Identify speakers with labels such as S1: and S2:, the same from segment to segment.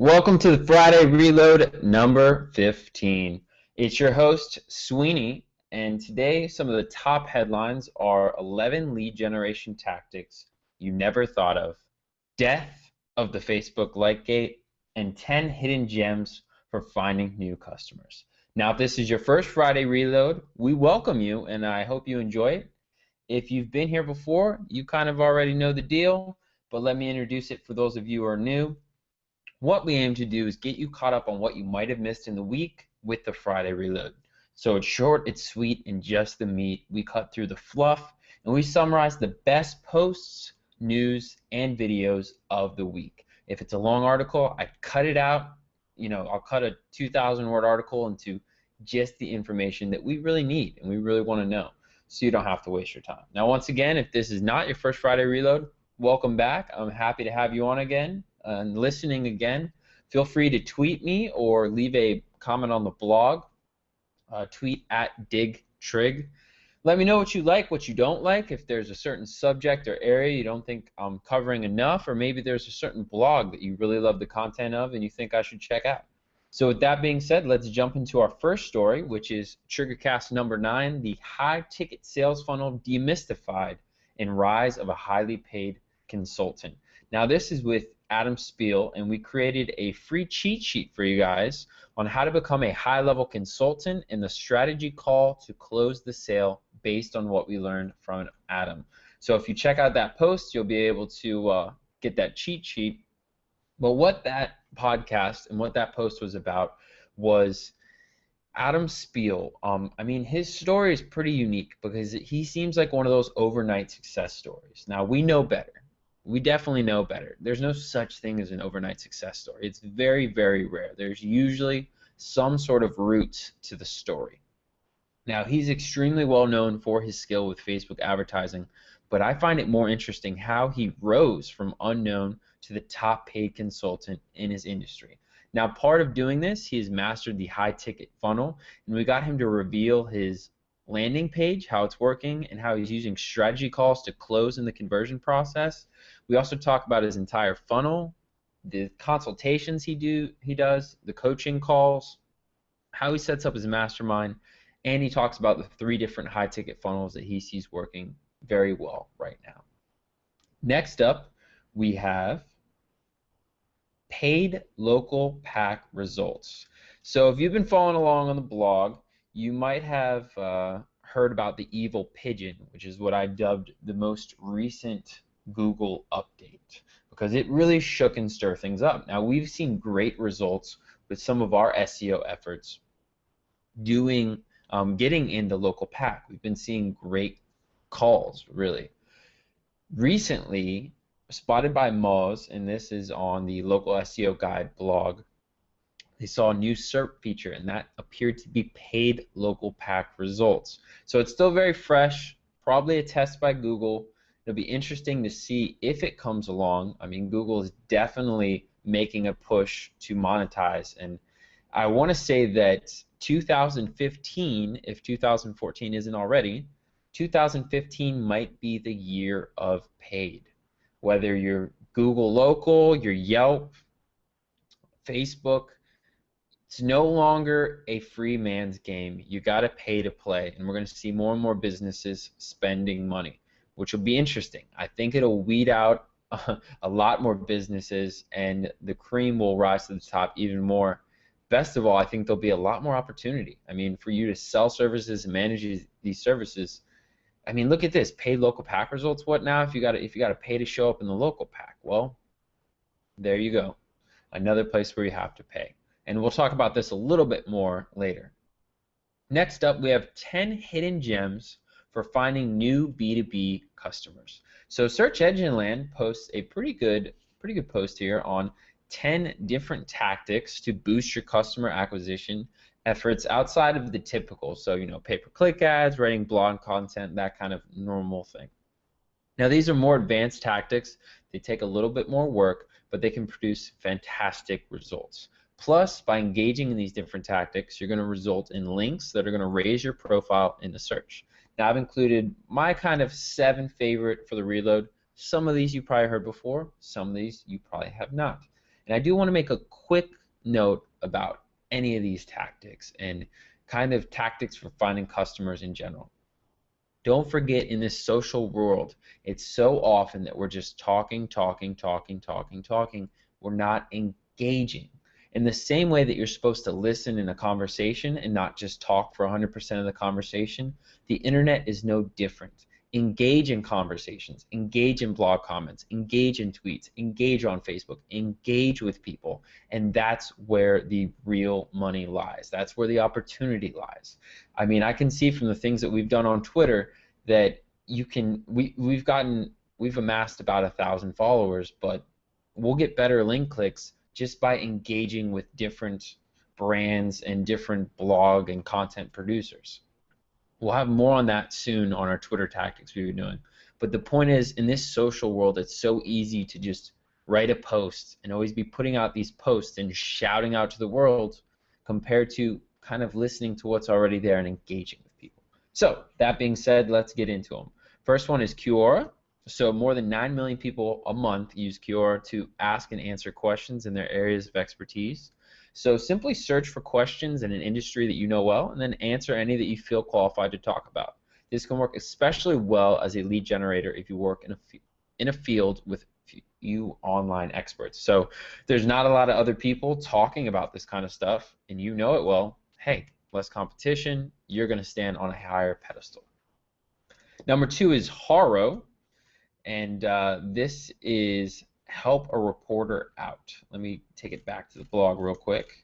S1: Welcome to the Friday Reload number 15. It's your host, Sweeney, and today some of the top headlines are 11 lead generation tactics you never thought of, death of the Facebook like gate, and 10 hidden gems for finding new customers. Now, if this is your first Friday Reload, we welcome you, and I hope you enjoy it. If you've been here before, you kind of already know the deal, but let me introduce it for those of you who are new. What we aim to do is get you caught up on what you might have missed in the week with the Friday Reload. So it's short, it's sweet, and just the meat. We cut through the fluff, and we summarize the best posts, news, and videos of the week. If it's a long article, I cut it out. I'll cut a 2,000-word article into just the information that we really need and we really want to know, so you don't have to waste your time. Now, once again, if this is not your first Friday Reload, welcome back. I'm happy to have you on again and listening again. Feel free to tweet me or leave a comment on the blog. Tweet at DigTrig. Let me know what you like, what you don't like, if there's a certain subject or area you don't think I'm covering enough, or maybe there's a certain blog that you really love the content of and you think I should check out. So with that being said, let's jump into our first story, which is Triggercast number 9, the high-ticket sales funnel demystified and rise of a highly paid consultant. Now this is with Adam Spiel, and we created a free cheat sheet for you guys on how to become a high-level consultant and the strategy call to close the sale based on what we learned from Adam. So if you check out that post, you'll be able to get that cheat sheet. But what that podcast and what that post was about was Adam Spiel. His story is pretty unique because he seems like one of those overnight success stories. Now, we know better. We definitely know better. There's no such thing as an overnight success story. It's very, very rare. There's usually some sort of roots to the story. Now, he's extremely well known for his skill with Facebook advertising, but I find it more interesting how he rose from unknown to the top paid consultant in his industry. Now, part of doing this, he has mastered the high ticket funnel, and we got him to reveal his landing page, how it's working, and how he's using strategy calls to close in the conversion process. We also talk about his entire funnel, the consultations he does, the coaching calls, how he sets up his mastermind, and he talks about the 3 different high ticket funnels that he sees working very well right now. Next up, we have paid local pack results. So if you've been following along on the blog, you might have heard about the evil pigeon, which is what I dubbed the most recent Google update, because it really shook and stirred things up. Now, we've seen great results with some of our SEO efforts getting in the local pack. We've been seeing great calls, really. Recently, spotted by Moz, and this is on the Local SEO Guide blog, they saw a new SERP feature, and that appeared to be paid local pack results. So it's still very fresh, probably a test by Google. It'll be interesting to see if it comes along. Google is definitely making a push to monetize, and I want to say that 2015, if 2014 isn't already, 2015 might be the year of paid. Whether you're Google Local, your Yelp, Facebook, it's no longer a free man's game. You got to pay to play, and we're going to see more and more businesses spending money, which will be interesting. I think it'll weed out a lot more businesses, and the cream will rise to the top even more. Best of all, I think there'll be a lot more opportunity. For you to sell services and manage these services. Look at this, paid local pack results. What now if you got to pay to show up in the local pack? Well, there you go. Another place where you have to pay. And we'll talk about this a little bit more later. Next up, we have 10 hidden gems for finding new B2B customers. So Search Engine Land posts a pretty good post here on 10 different tactics to boost your customer acquisition efforts outside of the typical. So, pay-per-click ads, writing blog content, that kind of normal thing. Now, these are more advanced tactics. They take a little bit more work, but they can produce fantastic results. Plus, by engaging in these different tactics, you're going to result in links that are going to raise your profile in the search. Now, I've included my kind of 7 favorite for the reload. Some of these you probably heard before. Some of these you probably have not. And I do want to make a quick note about any of these tactics and kind of tactics for finding customers in general. Don't forget, in this social world, it's so often that we're just talking, talking, talking, talking, talking. We're not engaging. In the same way that you're supposed to listen in a conversation and not just talk for 100% of the conversation, the internet is no different. Engage in conversations, engage in blog comments, engage in tweets, engage on Facebook, engage with people, and that's where the real money lies. That's where the opportunity lies. I mean, I can see from the things that we've done on Twitter that we've amassed about 1,000 followers, but we'll get better link clicks just by engaging with different brands and different blog and content producers. We'll have more on that soon on our Twitter tactics we've been doing. But the point is, in this social world, it's so easy to just write a post and always be putting out these posts and shouting out to the world compared to kind of listening to what's already there and engaging with people. So that being said, let's get into them. First one is Quora. So more than 9 million people a month use Quora to ask and answer questions in their areas of expertise. So simply search for questions in an industry that you know well and then answer any that you feel qualified to talk about. This can work especially well as a lead generator if you work in a field with few online experts. So there's not a lot of other people talking about this kind of stuff and you know it well. Hey, less competition, you're going to stand on a higher pedestal. Number 2 is Haro, and this is help a reporter out. Let me take it back to the blog real quick.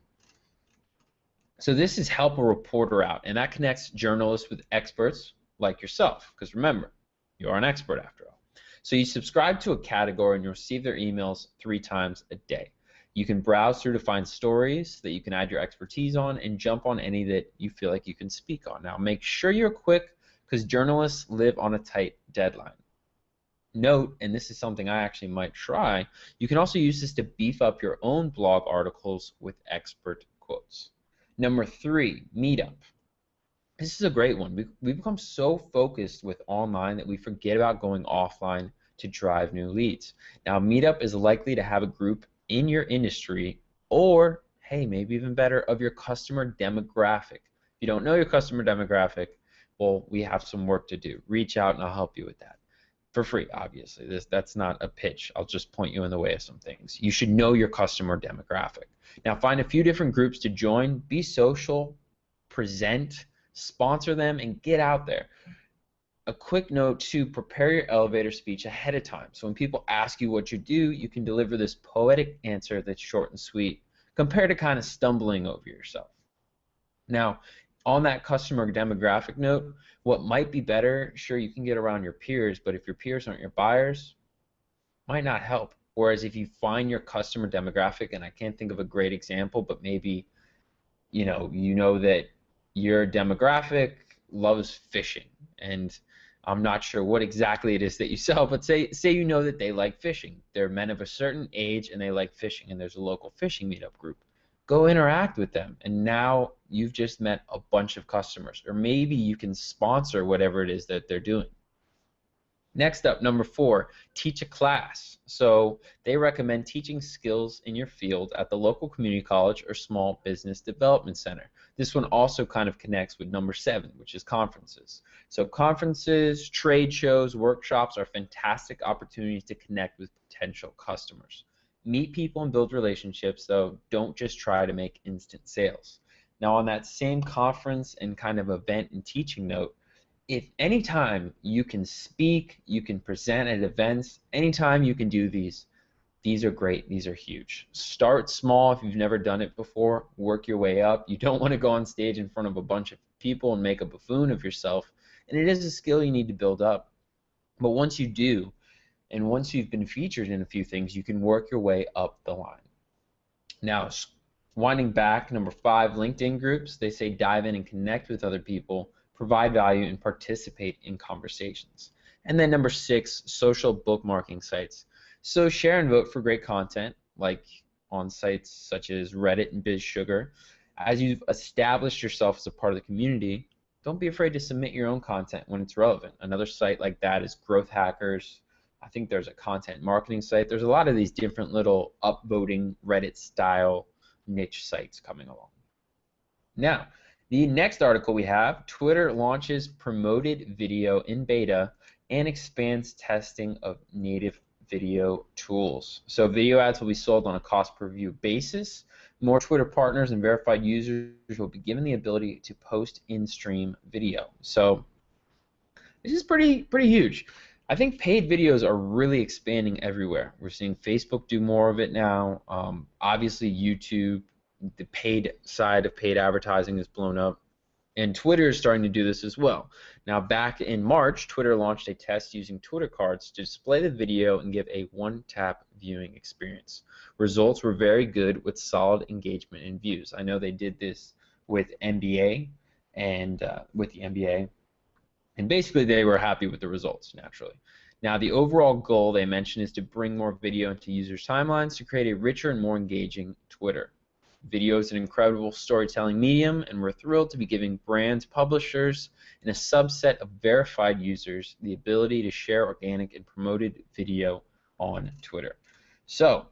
S1: So this is help a reporter out, and that connects journalists with experts like yourself, because remember, you are an expert after all. So you subscribe to a category and you receive their emails 3 times a day. You can browse through to find stories that you can add your expertise on and jump on any that you feel like you can speak on. Now make sure you're quick because journalists live on a tight deadline. Note, and this is something I actually might try, you can also use this to beef up your own blog articles with expert quotes. Number 3, Meetup. This is a great one. We've become so focused with online that we forget about going offline to drive new leads. Now, Meetup is likely to have a group in your industry or, hey, maybe even better, of your customer demographic. If you don't know your customer demographic, well, we have some work to do. Reach out and I'll help you with that. For free, obviously. That's not a pitch. I'll just point you in the way of some things. You should know your customer demographic. Now find a few different groups to join, be social, present, sponsor them, and get out there. A quick note to prepare your elevator speech ahead of time. So when people ask you what you do, you can deliver this poetic answer that's short and sweet compared to kind of stumbling over yourself. Now, on that customer demographic note, what might be better, sure, you can get around your peers, but if your peers aren't your buyers, might not help. Whereas if you find your customer demographic, and I can't think of a great example, but maybe you know that your demographic loves fishing, and I'm not sure what exactly it is that you sell, but say you know that they like fishing. They're men of a certain age and they like fishing, and there's a local fishing meetup group. Go interact with them, and now you've just met a bunch of customers. Or maybe you can sponsor whatever it is that they're doing. Next up, number 4, teach a class. So they recommend teaching skills in your field at the local community college or small business development center. This one also kind of connects with number 7, which is conferences. So conferences, trade shows, workshops are fantastic opportunities to connect with potential customers. Meet people and build relationships, though don't just try to make instant sales. Now on that same conference and kind of event and teaching note, if anytime you can speak, you can present at events, anytime you can do these are great, these are huge. Start small if you've never done it before, work your way up. You don't want to go on stage in front of a bunch of people and make a buffoon of yourself, and it is a skill you need to build up. But once you do, and once you've been featured in a few things, you can work your way up the line. Now, winding back, number 5, LinkedIn groups. They say dive in and connect with other people, provide value, and participate in conversations. And then number 6, social bookmarking sites. So share and vote for great content, like on sites such as Reddit and BizSugar. As you've established yourself as a part of the community, don't be afraid to submit your own content when it's relevant. Another site like that is Growth Hackers. I think there's a content marketing site. There's a lot of these different little upvoting Reddit-style niche sites coming along. Now, the next article we have, Twitter launches promoted video in beta and expands testing of native video tools. So video ads will be sold on a cost per view basis. More Twitter partners and verified users will be given the ability to post in-stream video. So this is pretty huge. I think paid videos are really expanding everywhere. We're seeing Facebook do more of it now. Obviously YouTube, the paid side of paid advertising is blown up. And Twitter is starting to do this as well. Now, back in March, Twitter launched a test using Twitter cards to display the video and give a one-tap viewing experience. Results were very good with solid engagement and views. I know they did this with NBA and and basically they were happy with the results, naturally. Now, the overall goal they mentioned is to bring more video into users' timelines to create a richer and more engaging Twitter. Video is an incredible storytelling medium, and we're thrilled to be giving brands, publishers, and a subset of verified users the ability to share organic and promoted video on Twitter. So,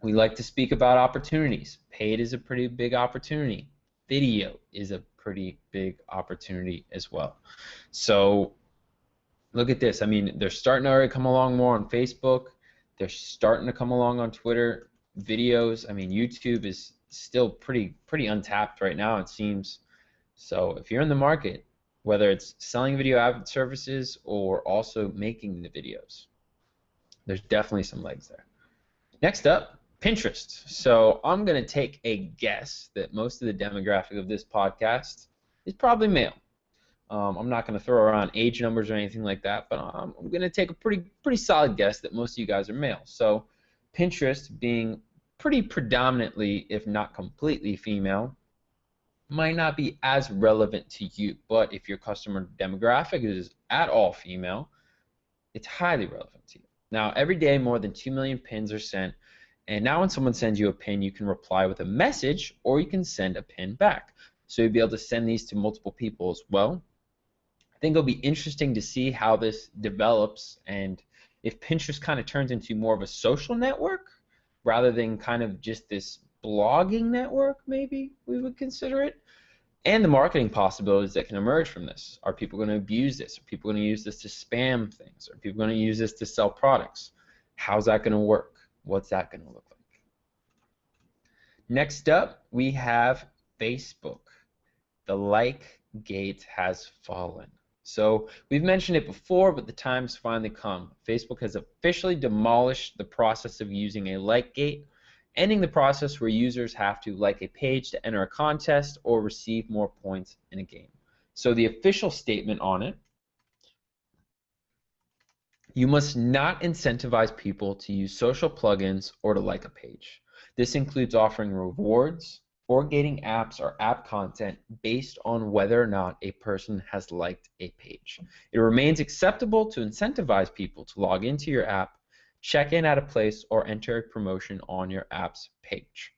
S1: we like to speak about opportunities. Paid is a pretty big opportunity. Video is a pretty big opportunity as well. So, look at this. I mean, they're starting to already come along more on Facebook. They're starting to come along on Twitter. Videos, I mean, YouTube is still pretty untapped right now, it seems. So if you're in the market, whether it's selling video ad services or also making the videos, there's definitely some legs there. Next up, Pinterest. So I'm going to take a guess that most of the demographic of this podcast is probably male. I'm not going to throw around age numbers or anything like that, but I'm going to take a pretty solid guess that most of you guys are male. So Pinterest, being pretty predominantly, if not completely female, might not be as relevant to you. But if your customer demographic is at all female, it's highly relevant to you. Now, every day more than 2 million pins are sent, and now when someone sends you a pin, you can reply with a message or you can send a pin back. So you'll be able to send these to multiple people as well. I think it'll be interesting to see how this develops and if Pinterest kind of turns into more of a social network rather than kind of just this blogging network, maybe we would consider it, and the marketing possibilities that can emerge from this. Are people going to abuse this? Are people going to use this to spam things? Are people going to use this to sell products? How's that going to work? What's that going to look like? Next up, we have Facebook. The like gate has fallen. So we've mentioned it before, but the time's finally come. Facebook has officially demolished the process of using a like gate, ending the process where users have to like a page to enter a contest or receive more points in a game. So the official statement on it: you must not incentivize people to use social plugins or to like a page. This includes offering rewards or gating apps or app content based on whether or not a person has liked a page. It remains acceptable to incentivize people to log into your app, check in at a place, or enter a promotion on your app's page.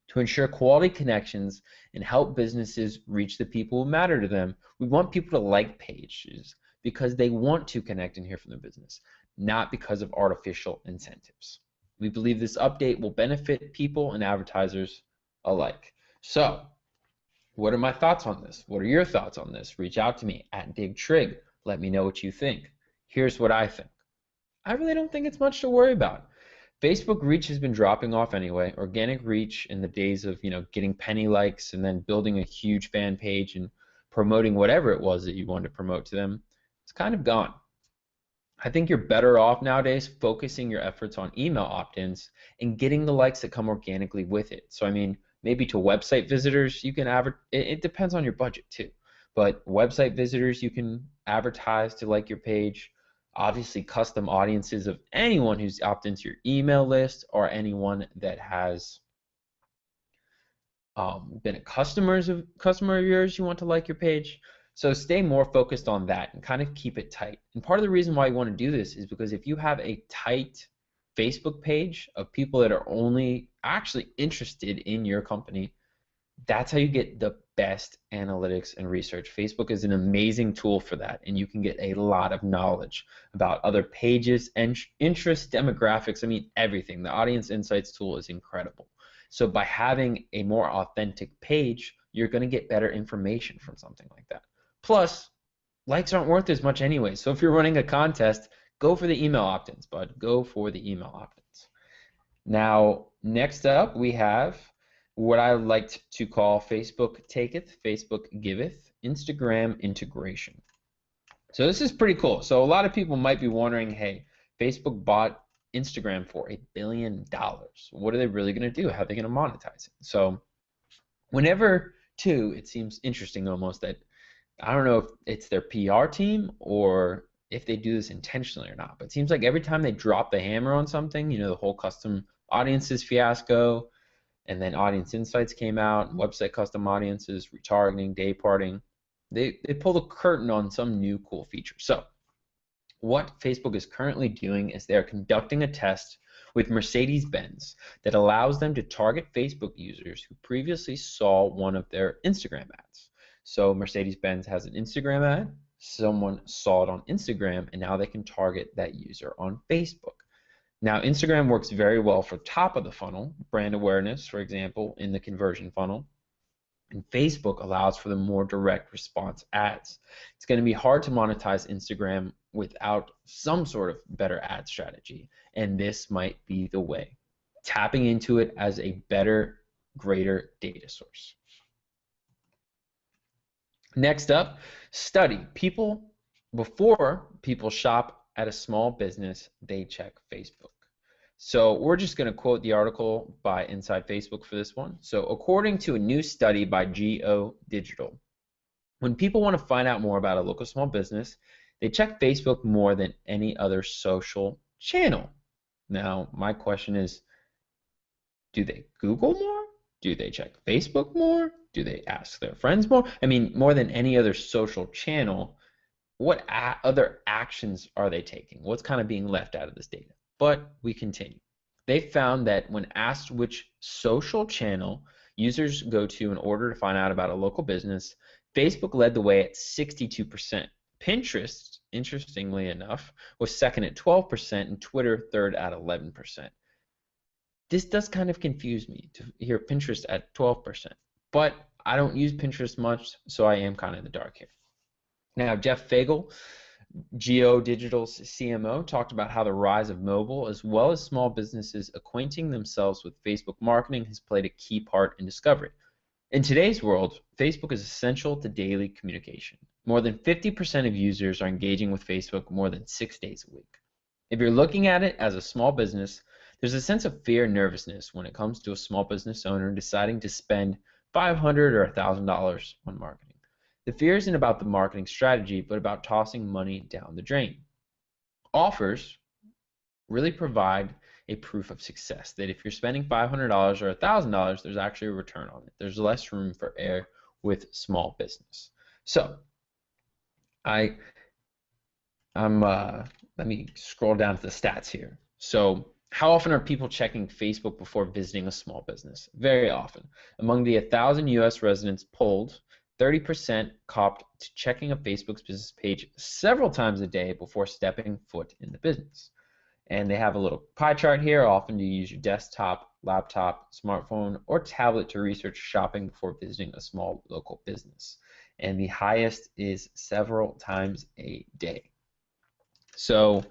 S1: To ensure quality connections and help businesses reach the people who matter to them, we want people to like pages because they want to connect and hear from their business, not because of artificial incentives. We believe this update will benefit people and advertisers alike. So, what are my thoughts on this? What are your thoughts on this? Reach out to me at DigTrig. Let me know what you think. Here's what I think. I really don't think it's much to worry about. Facebook reach has been dropping off anyway. Organic reach in the days of, getting penny likes and then building a huge fan page and promoting whatever it was that you wanted to promote to them, it's kind of gone. I think you're better off nowadays focusing your efforts on email opt-ins and getting the likes that come organically with it. So I mean, maybe to website visitors you can it depends on your budget too. But website visitors you can advertise to like your page. Obviously custom audiences of anyone who's opted into your email list or anyone that has been a customer of yours you want to like your page. So stay more focused on that and kind of keep it tight. And part of the reason why you want to do this is because if you have a tight Facebook page of people that are only actually interested in your company, That's how you get the best analytics and research. Facebook is an amazing tool for that, and you can get a lot of knowledge about other pages and interests, demographics, I mean, everything. The Audience Insights tool is incredible. So by having a more authentic page, you're going to get better information from something like that. Plus, likes aren't worth as much anyway. So if you're running a contest, go for the email opt-ins, bud. Go for the email opt-ins. Now, next up, we have what I like to call Facebook taketh, Facebook giveth, Instagram integration. So this is pretty cool. So a lot of people might be wondering, hey, Facebook bought Instagram for $1 billion. What are they really going to do? How are they going to monetize it? So whenever, too, it seems interesting almost that, I don't know if it's their PR team or if they do this intentionally or not, but it seems like every time they drop the hammer on something, you know, the whole custom audiences fiasco, and then Audience Insights came out, website custom audiences, retargeting, day parting, they pull the curtain on some new cool feature. So what Facebook is currently doing is they're conducting a test with Mercedes-Benz that allows them to target Facebook users who previously saw one of their Instagram ads. So Mercedes-Benz has an Instagram ad, someone saw it on Instagram, and now they can target that user on Facebook. Now, Instagram works very well for top of the funnel, brand awareness, for example, in the conversion funnel. And Facebook allows for the more direct response ads. It's going to be hard to monetize Instagram without some sort of better ad strategy, and this might be the way. Tapping into it as a better, greater data source. Next up, study. Before people shop at a small business, they check Facebook. So we're just going to quote the article by Inside Facebook for this one. So according to a new study by Geo Digital, when people want to find out more about a local small business, they check Facebook more than any other social channel. Now, my question is, do they Google more? Do they check Facebook more? Do they ask their friends more? I mean, more than any other social channel, what other actions are they taking? What's kind of being left out of this data? But we continue. They found that when asked which social channel users go to in order to find out about a local business, Facebook led the way at 62%. Pinterest, interestingly enough, was second at 12%, and Twitter third at 11%. This does kind of confuse me to hear Pinterest at 12%, but I don't use Pinterest much, so I am kind of in the dark here. Now, Jeff Fagel, Geo Digital's CMO, talked about how the rise of mobile as well as small businesses acquainting themselves with Facebook marketing has played a key part in discovery. In today's world, Facebook is essential to daily communication. More than 50% of users are engaging with Facebook more than 6 days a week. If you're looking at it as a small business, there's a sense of fear and nervousness when it comes to a small business owner deciding to spend $500 or $1,000 on marketing. The fear isn't about the marketing strategy, but about tossing money down the drain. Offers really provide a proof of success, that if you're spending $500 or $1,000, there's actually a return on it. There's less room for error with small business. So, let me scroll down to the stats here. So, how often are people checking Facebook before visiting a small business? Very often. Among the 1,000 U.S. residents polled, 30% copped to checking a Facebook's business page several times a day before stepping foot in the business. And they have a little pie chart here. Often do you use your desktop, laptop, smartphone, or tablet to research shopping before visiting a small local business? And the highest is several times a day. So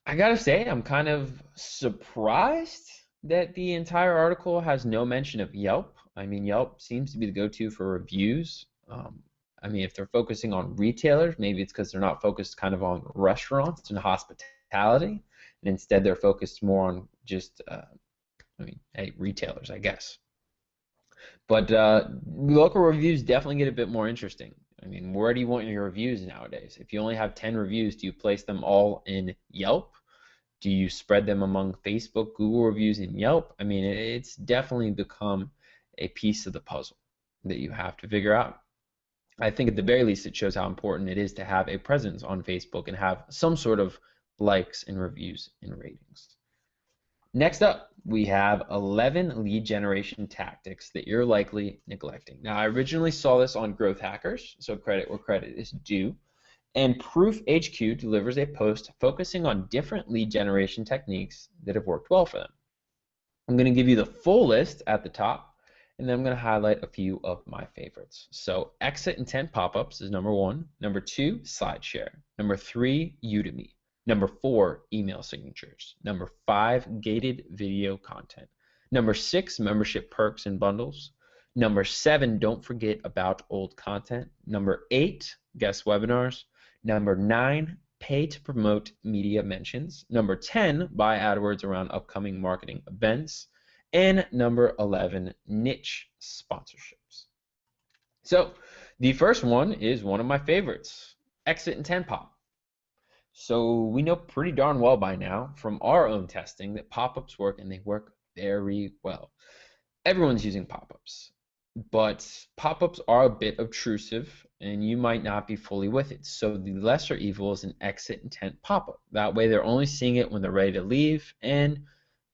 S1: I gotta say, I'm kind of surprised that the entire article has no mention of Yelp. I mean, Yelp seems to be the go-to for reviews. I mean, if they're focusing on retailers, maybe it's because they're not focused kind of on restaurants and hospitality, and instead they're focused more on just, hey, retailers, I guess. But local reviews definitely get a bit more interesting. I mean, where do you want your reviews nowadays? If you only have 10 reviews, do you place them all in Yelp? Do you spread them among Facebook, Google reviews, and Yelp? I mean, it's definitely become a piece of the puzzle that you have to figure out. I think at the very least it shows how important it is to have a presence on Facebook and have some sort of likes and reviews and ratings. Next up, we have 11 lead generation tactics that you're likely neglecting. Now, I originally saw this on Growth Hackers, so credit where credit is due. And Proof HQ delivers a post focusing on different lead generation techniques that have worked well for them. I'm going to give you the full list at the top, and then I'm going to highlight a few of my favorites. So exit intent pop-ups is number 1. Number 2, Slideshare. Number 3, Udemy. Number 4, email signatures. Number 5, gated video content. Number 6, membership perks and bundles. Number 7, don't forget about old content. Number 8, guest webinars. Number 9, pay to promote media mentions. Number 10, buy AdWords around upcoming marketing events. And number 11, niche sponsorships. So the first one is one of my favorites, exit intent pop. So we know pretty darn well by now from our own testing that pop-ups work, and they work very well. Everyone's using pop-ups, but pop-ups are a bit obtrusive and you might not be fully with it. So the lesser evil is an exit intent pop-up. That way they're only seeing it when they're ready to leave, and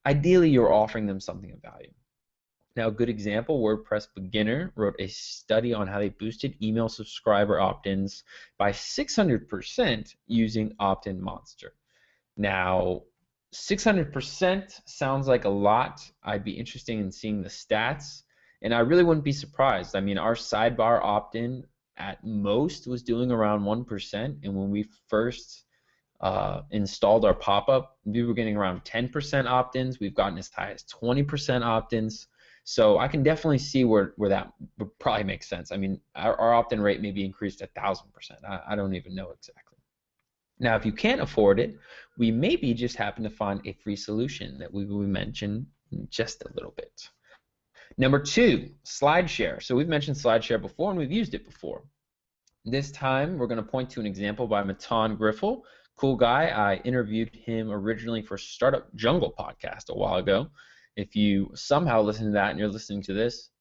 S1: ideally you're offering them something of value. Now, a good example, WordPress Beginner wrote a study on how they boosted email subscriber opt-ins by 600% using Opt-in Monster. Now, 600% sounds like a lot. I'd be interested in seeing the stats, and I really wouldn't be surprised. I mean, our sidebar opt-in at most was doing around 1%, and when we first installed our pop-up, we were getting around 10% opt-ins. We've gotten as high as 20% opt-ins. So I can definitely see where that would probably make sense. I mean, our opt-in rate may be increased 1,000%. I don't even know exactly. Now, if you can't afford it, we maybe just happen to find a free solution that we will mention in just a little bit. Number 2, Slideshare. So we've mentioned Slideshare before, and we've used it before. This time, we're going to point to an example by Matan Griffel. Cool guy. I interviewed him originally for Startup Jungle podcast a while ago. If you somehow listen to that and you're listening to this,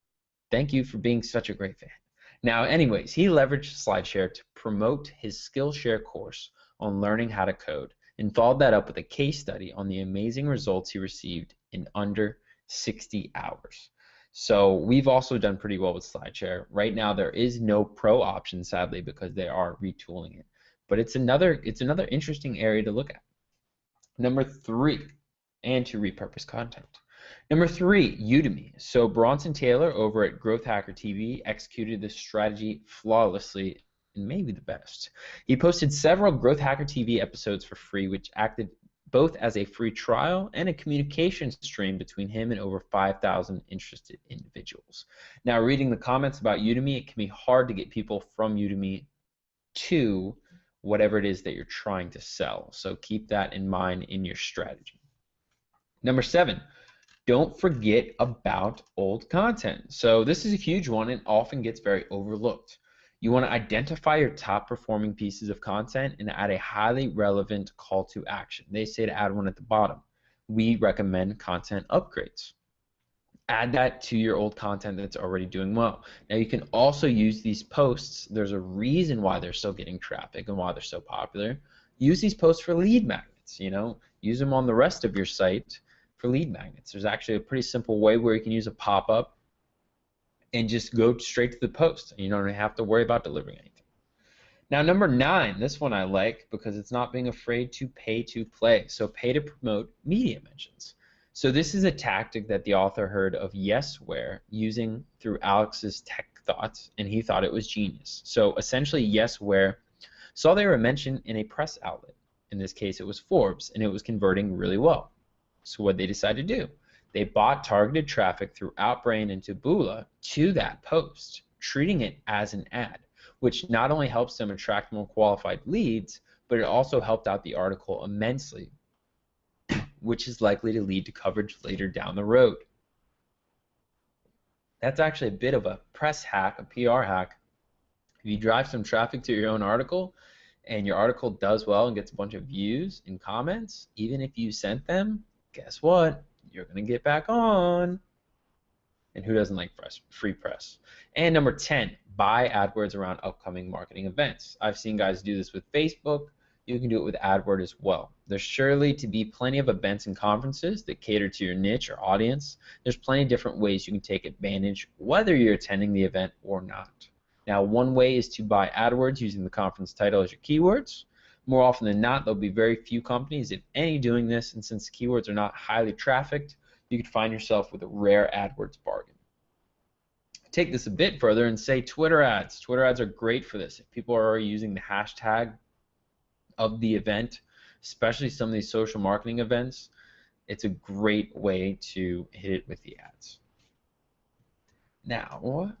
S1: thank you for being such a great fan. Now, anyways, he leveraged Slideshare to promote his Skillshare course on learning how to code, and followed that up with a case study on the amazing results he received in under 60 hours. So we've also done pretty well with Slideshare. Right now, there is no pro option, sadly, because they are retooling it. But it's another interesting area to look at. Number 3, and to repurpose content. Number 3, Udemy. So Bronson Taylor over at Growth Hacker TV executed this strategy flawlessly, and maybe the best. He posted several Growth Hacker TV episodes for free, which acted both as a free trial and a communication stream between him and over 5,000 interested individuals. Now, reading the comments about Udemy, it can be hard to get people from Udemy to whatever it is that you're trying to sell. So keep that in mind in your strategy. Number 7, don't forget about old content. So this is a huge one and often gets very overlooked. You want to identify your top performing pieces of content and add a highly relevant call to action. They say to add one at the bottom. We recommend content upgrades. Add that to your old content that's already doing well. Now, you can also use these posts. There's a reason why they're still getting traffic and why they're so popular. Use these posts for lead magnets. Use them on the rest of your site for lead magnets. There's actually a pretty simple way where you can use a pop-up and just go straight to the post. You don't have to worry about delivering anything. Now, number 9, this one I like because it's not being afraid to pay to play. So pay to promote media mentions. So this is a tactic that the author heard of Yesware using through Alex's Tech Thoughts, and he thought it was genius. So essentially, Yesware saw they were mentioned in a press outlet. In this case, it was Forbes, and it was converting really well. So what they decided to do, they bought targeted traffic through Outbrain and Taboola to that post, treating it as an ad, which not only helps them attract more qualified leads, but it also helped out the article immensely, which is likely to lead to coverage later down the road. That's actually a bit of a press hack, a PR hack. If you drive some traffic to your own article and your article does well and gets a bunch of views and comments, even if you sent them, guess what? You're going to get back on. And who doesn't like free press? And number 10, buy AdWords around upcoming marketing events. I've seen guys do this with Facebook, you can do it with AdWord as well. There's surely to be plenty of events and conferences that cater to your niche or audience. There's plenty of different ways you can take advantage, whether you're attending the event or not. Now, one way is to buy AdWords using the conference title as your keywords. More often than not, there'll be very few companies, if any, doing this, and since keywords are not highly trafficked, you could find yourself with a rare AdWords bargain. Take this a bit further and say Twitter ads. Twitter ads are great for this. If people are already using the hashtag of the event, especially some of these social marketing events, it's a great way to hit it with the ads. Now,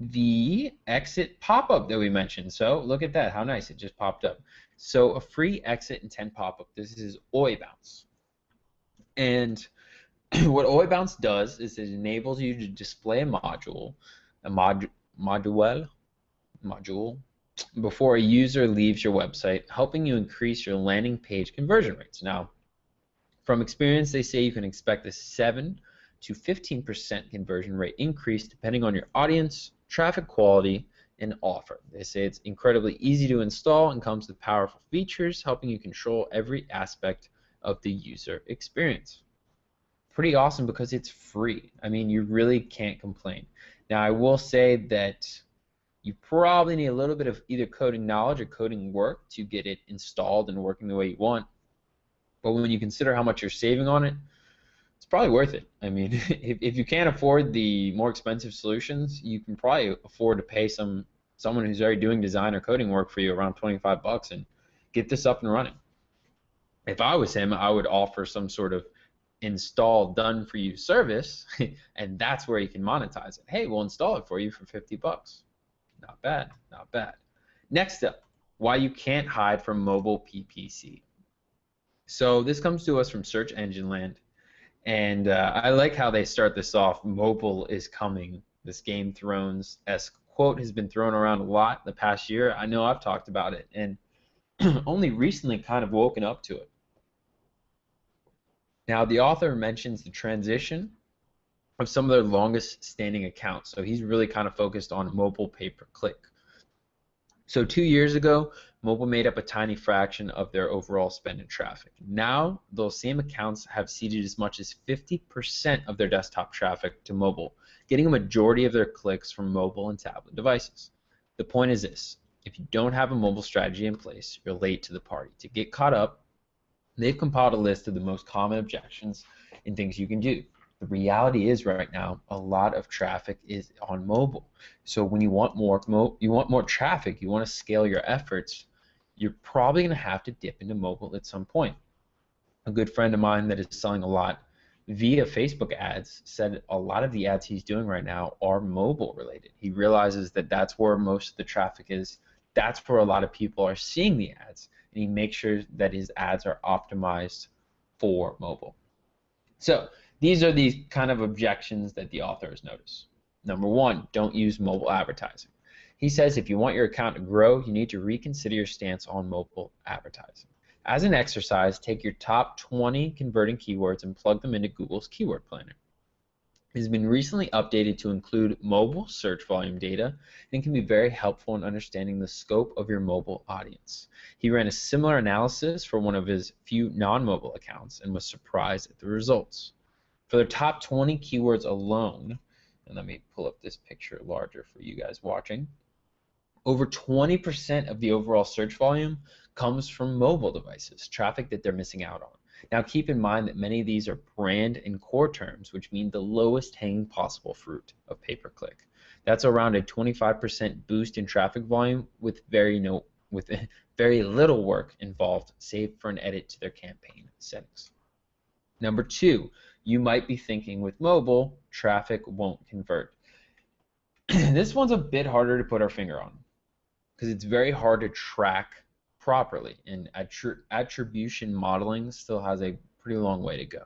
S1: the exit pop-up that we mentioned. So look at that, how nice, it just popped up. So a free exit intent pop-up. This is Oi Bounce. And what Oi Bounce does is it enables you to display a module, before a user leaves your website, helping you increase your landing page conversion rates. Now, from experience, they say you can expect a 7 to 15% conversion rate increase depending on your audience, traffic quality, and offer. They say it's incredibly easy to install and comes with powerful features, helping you control every aspect of the user experience. Pretty awesome because it's free. I mean, you really can't complain. Now, I will say that you probably need a little bit of either coding knowledge or coding work to get it installed and working the way you want. But when you consider how much you're saving on it, it's probably worth it. I mean, if you can't afford the more expensive solutions, you can probably afford to pay someone who's already doing design or coding work for you around $25 and get this up and running. If I was him, I would offer some sort of install done for you service, and that's where you can monetize it. Hey, we'll install it for you for $50. Not bad, not bad. Next up, why you can't hide from mobile PPC. So this comes to us from Search Engine Land, and I like how they start this off. Mobile is coming. This Game Thrones-esque quote has been thrown around a lot the past year. I know I've talked about it, and only recently kind of woken up to it. Now, the author mentions the transition of some of their longest standing accounts. So he's really kind of focused on mobile pay-per-click. So 2 years ago, mobile made up a tiny fraction of their overall spend in traffic. Now, those same accounts have seeded as much as 50% of their desktop traffic to mobile, getting a majority of their clicks from mobile and tablet devices. The point is this: if you don't have a mobile strategy in place, you're late to the party. To get caught up, they've compiled a list of the most common objections and things you can do. The reality is right now, a lot of traffic is on mobile. So when you want more traffic, you want to scale your efforts, you're probably going to have to dip into mobile at some point. A good friend of mine that is selling a lot via Facebook ads said a lot of the ads he's doing right now are mobile related. He realizes that that's where most of the traffic is. That's where a lot of people are seeing the ads, and he makes sure that his ads are optimized for mobile. So these are these kind of objections that the author has noticed. Number one, don't use mobile advertising. He says if you want your account to grow, you need to reconsider your stance on mobile advertising. As an exercise, take your top 20 converting keywords and plug them into Google's Keyword Planner. It has been recently updated to include mobile search volume data and can be very helpful in understanding the scope of your mobile audience. He ran a similar analysis for one of his few non-mobile accounts and was surprised at the results. For their top 20 keywords alone, and let me pull up this picture larger for you guys watching, over 20% of the overall search volume comes from mobile devices, traffic that they're missing out on. Now keep in mind that many of these are brand and core terms, which mean the lowest hanging possible fruit of pay-per-click. That's around a 25% boost in traffic volume with very little work involved, save for an edit to their campaign settings. Number two, you might be thinking with mobile, traffic won't convert. This one's a bit harder to put our finger on because it's very hard to track properly, and attribution modeling still has a pretty long way to go.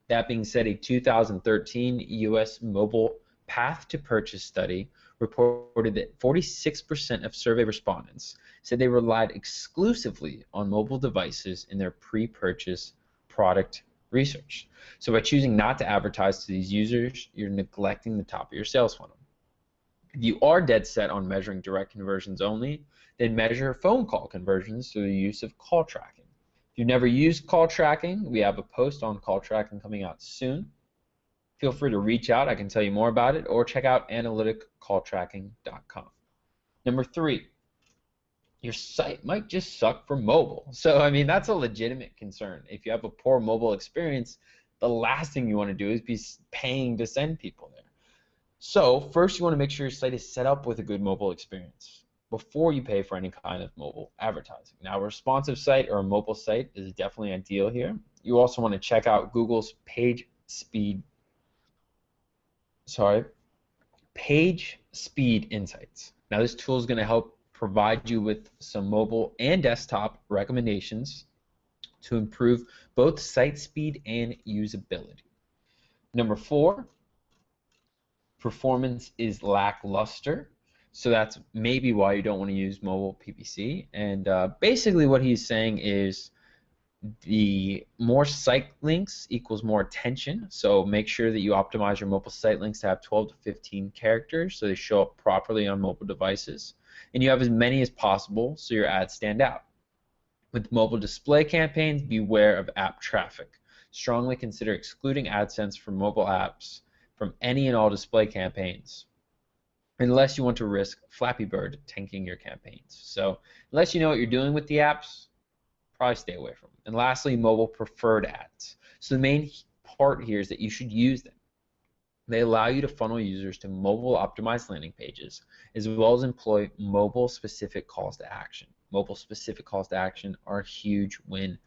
S1: That being said, a 2013 U.S. mobile path to purchase study reported that 46% of survey respondents said they relied exclusively on mobile devices in their pre-purchase product research. So by choosing not to advertise to these users, you're neglecting the top of your sales funnel. If you are dead set on measuring direct conversions only, then measure phone call conversions through the use of call tracking. If you've never used call tracking, we have a post on call tracking coming out soon. Feel free to reach out. I can tell you more about it, or check out analyticcalltracking.com. Number 3, your site might just suck for mobile. So, I mean, that's a legitimate concern. If you have a poor mobile experience, the last thing you want to do is be paying to send people there. So, first you want to make sure your site is set up with a good mobile experience before you pay for any kind of mobile advertising. Now, a responsive site or a mobile site is definitely ideal here. You also want to check out Google's page speed insights. Now, this tool is going to help provide you with some mobile and desktop recommendations to improve both site speed and usability. Number 4, performance is lackluster. So that's maybe why you don't want to use mobile PPC. And basically what he's saying is the more site links equals more attention. So make sure that you optimize your mobile site links to have 12 to 15 characters so they show up properly on mobile devices. And you have as many as possible so your ads stand out. With mobile display campaigns, beware of app traffic. Strongly consider excluding AdSense from mobile apps from any and all display campaigns, unless you want to risk Flappy Bird tanking your campaigns. So unless you know what you're doing with the apps, probably stay away from them. And lastly, mobile preferred ads. So the main part here is that you should use them. They allow you to funnel users to mobile optimized landing pages, as well as employ mobile specific calls to action. Mobile specific calls to action are a huge win,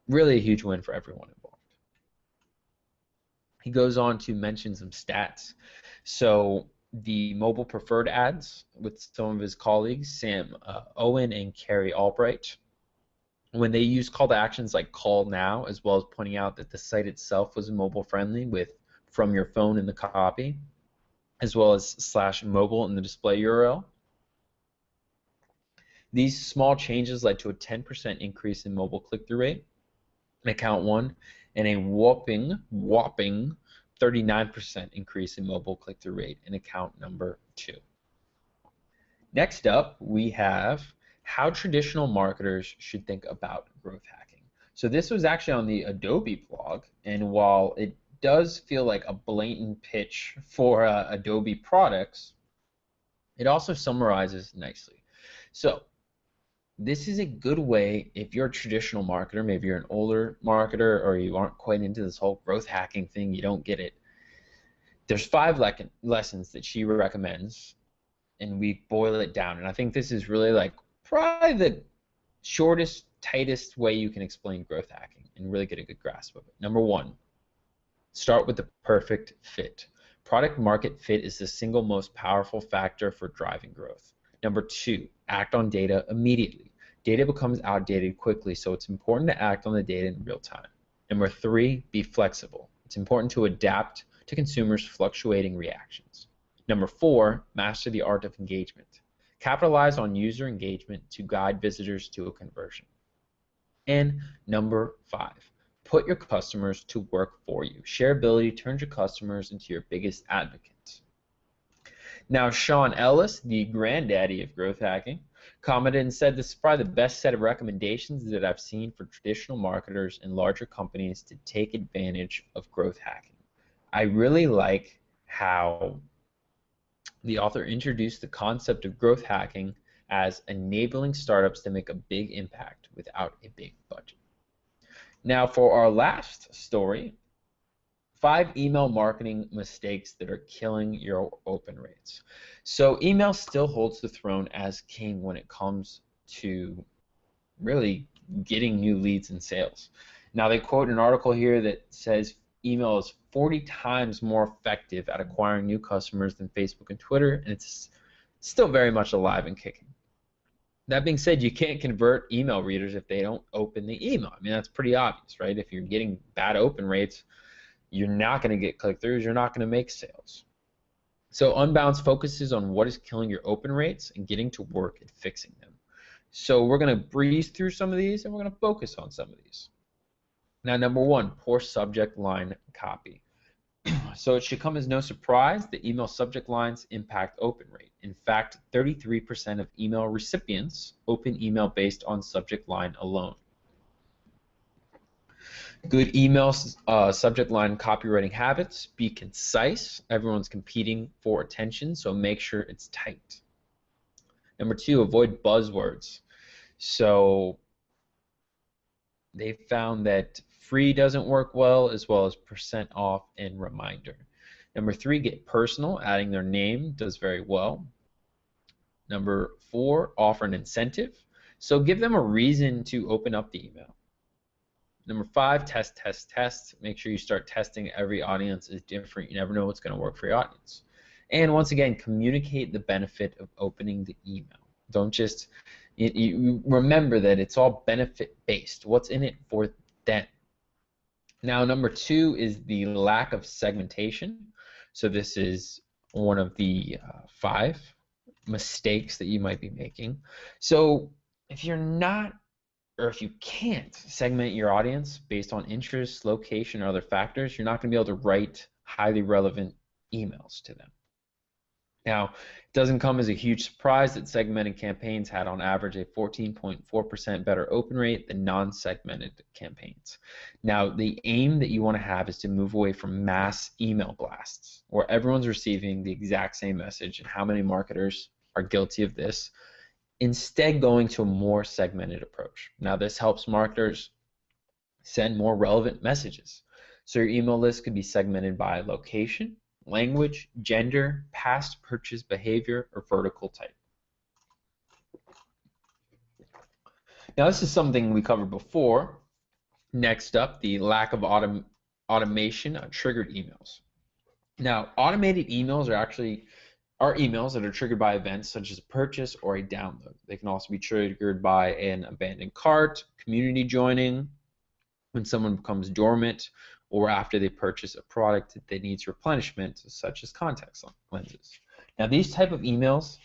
S1: really a huge win for everyone involved. He goes on to mention some stats. So the mobile preferred ads with some of his colleagues, Sam Owen and Carrie Albright, when they use call to actions like call now, as well as pointing out that the site itself was mobile friendly with from your phone in the copy, as well as /mobile in the display URL. These small changes led to a 10% increase in mobile click-through rate in account 1 and a whopping 39% increase in mobile click-through rate in account number 2. Next up, we have how traditional marketers should think about growth hacking. So this was actually on the Adobe blog, and while it does feel like a blatant pitch for Adobe products, it also summarizes nicely. So this is a good way if you're a traditional marketer, maybe you're an older marketer or you aren't quite into this whole growth hacking thing, you don't get it. There's 5 lessons that she recommends, and we boil it down. And I think this is really like probably the shortest, tightest way you can explain growth hacking and really get a good grasp of it. Number 1, start with the perfect fit. Product market fit is the single most powerful factor for driving growth. Number 2, act on data immediately. Data becomes outdated quickly, so it's important to act on the data in real time. Number 3, be flexible. It's important to adapt to consumers' fluctuating reactions. Number 4, master the art of engagement. Capitalize on user engagement to guide visitors to a conversion. And number 5, put your customers to work for you. Shareability turns your customers into your biggest advocates. Now, Sean Ellis, the granddaddy of growth hacking, commented and said this is probably the best set of recommendations that I've seen for traditional marketers and larger companies to take advantage of growth hacking. I really like how the author introduced the concept of growth hacking as enabling startups to make a big impact without a big budget. Now, for our last story, 5 email marketing mistakes that are killing your open rates. So email still holds the throne as king when it comes to really getting new leads and sales. Now, they quote an article here that says email is 40 times more effective at acquiring new customers than Facebook and Twitter, and it's still very much alive and kicking. That being said, you can't convert email readers if they don't open the email. I mean, that's pretty obvious, right? If you're getting bad open rates, you're not going to get click-throughs, you're not going to make sales. So Unbounce focuses on what is killing your open rates and getting to work at fixing them. So we're going to breeze through some of these and we're going to focus on some of these. Now, number 1, poor subject line copy. So it should come as no surprise that email subject lines impact open rate. In fact, 33% of email recipients open email based on subject line alone. Good email subject line copywriting habits: be concise. Everyone's competing for attention, so make sure it's tight. Number 2, avoid buzzwords. So they found that free doesn't work well, as well as percent off and reminder. Number 3, get personal. Adding their name does very well. Number 4, offer an incentive. So give them a reason to open up the email. Number 5, test, test, test. Make sure you start testing. Every audience is different. You never know what's going to work for your audience. And once again, communicate the benefit of opening the email. Don't just you remember that it's all benefit-based. What's in it for them? Now, number 2 is the lack of segmentation. So this is one of the 5 mistakes that you might be making. So if you're not, or if you can't segment your audience based on interests, location, or other factors, you're not going to be able to write highly relevant emails to them. Now, it doesn't come as a huge surprise that segmented campaigns had on average a 14.4% better open rate than non-segmented campaigns. Now, the aim that you want to have is to move away from mass email blasts, where everyone's receiving the exact same message, and how many marketers are guilty of this. Instead, going to a more segmented approach. Now, this helps marketers send more relevant messages. So your email list could be segmented by location, language, gender, past purchase behavior, or vertical type. Now, this is something we covered before. Next up, the lack of automation on triggered emails. Now, automated emails are emails that are triggered by events such as a purchase or a download. They can also be triggered by an abandoned cart, community joining, when someone becomes dormant, or after they purchase a product that needs replenishment, such as contact lenses. Now, these type of emails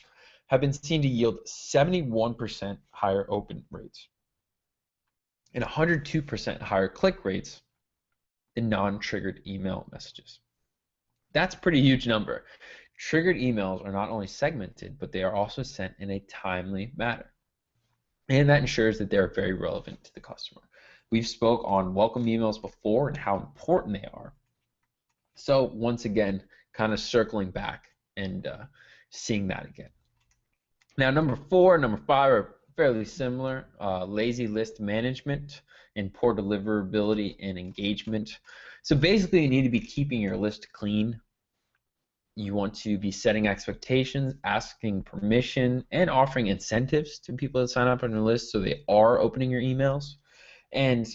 S1: have been seen to yield 71% higher open rates and 102% higher click rates than non-triggered email messages. That's a pretty huge number. Triggered emails are not only segmented, but they are also sent in a timely manner. And that ensures that they're very relevant to the customer. We've spoke on welcome emails before and how important they are. So once again, kind of circling back and seeing that again. Now, number 4 and number 5 are fairly similar. Lazy list management and poor deliverability and engagement. So basically, you need to be keeping your list clean. You want to be setting expectations, asking permission, and offering incentives to people that sign up on your list so they are opening your emails. And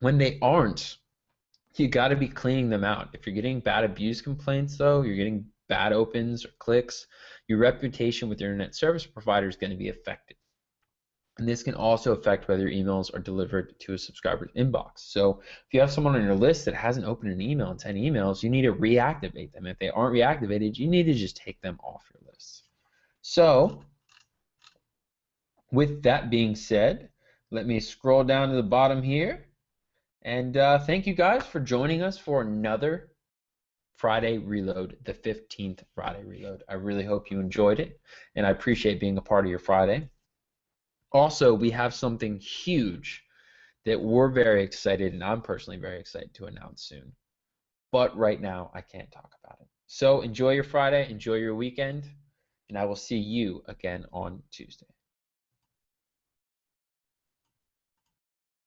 S1: when they aren't, you got to be cleaning them out. If you're getting bad abuse complaints, though, you're getting bad opens or clicks, your reputation with your internet service provider is going to be affected. And this can also affect whether your emails are delivered to a subscriber's inbox. So if you have someone on your list that hasn't opened an email in 10 emails, you need to reactivate them. If they aren't reactivated, you need to just take them off your list. So with that being said, let me scroll down to the bottom here. And thank you guys for joining us for another Friday Reload, the 15th Friday Reload. I really hope you enjoyed it, and I appreciate being a part of your Friday. Also, we have something huge that we're very excited, and I'm personally very excited to announce soon. But right now, I can't talk about it. So enjoy your Friday, enjoy your weekend, and I will see you again on Tuesday.